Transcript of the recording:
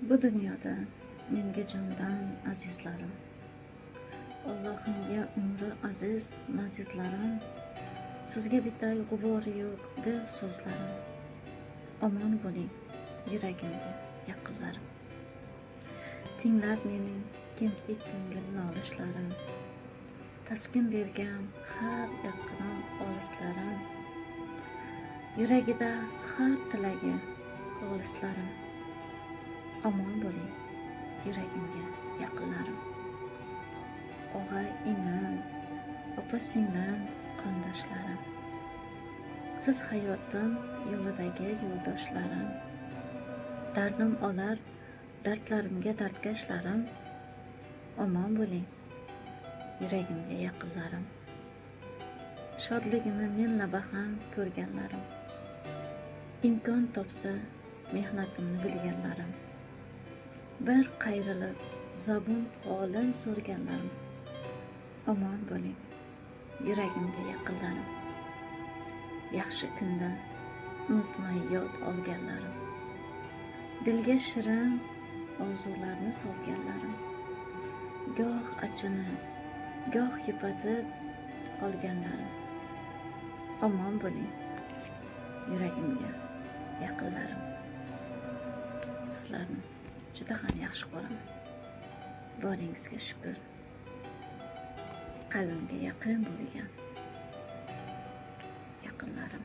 Bu dunyoda menga jondan azizlarim, Allohimga umri aziz nazizlarim, sizga bitay g'ubori yo'q dil so'zlarim. Omon bo'ling yuragimga yaqinlarim. Tinglab mening kemtik ko'ngil nolishlarim, taskin bergan har yaqinim olislarim, yuragida har tilagi xolislarim. Omon bo'ling yuragimga yaqinlarim. Og'ay inim, opa singlim, qondoshlarim, siz hayotim yo'lidagi yo'ldoshlarim. Dardim olar dardlarimga dardkashlarim. Omon bo'ling yuragimga yaqinlarim. Shodligimni menla baham ko'rganlarim, imkon topsa mehnatimni bilganlarim, bir qayrilib zabun holim so'rganlarim. Omon bo'ling yuragimga yaqinlarim. Yaxshi kundan unutmay yod olganlarim, dilga shirin orzularni solganlarim, goh achinib, goh yupatib qolganlarim. Omon bo'ling yuragimga yaqinlarim. Sizlarni juda ham yaxshi ko'raman. Boringizga shukr. Qalbimga yaqin bo'lgan yaqinlarim.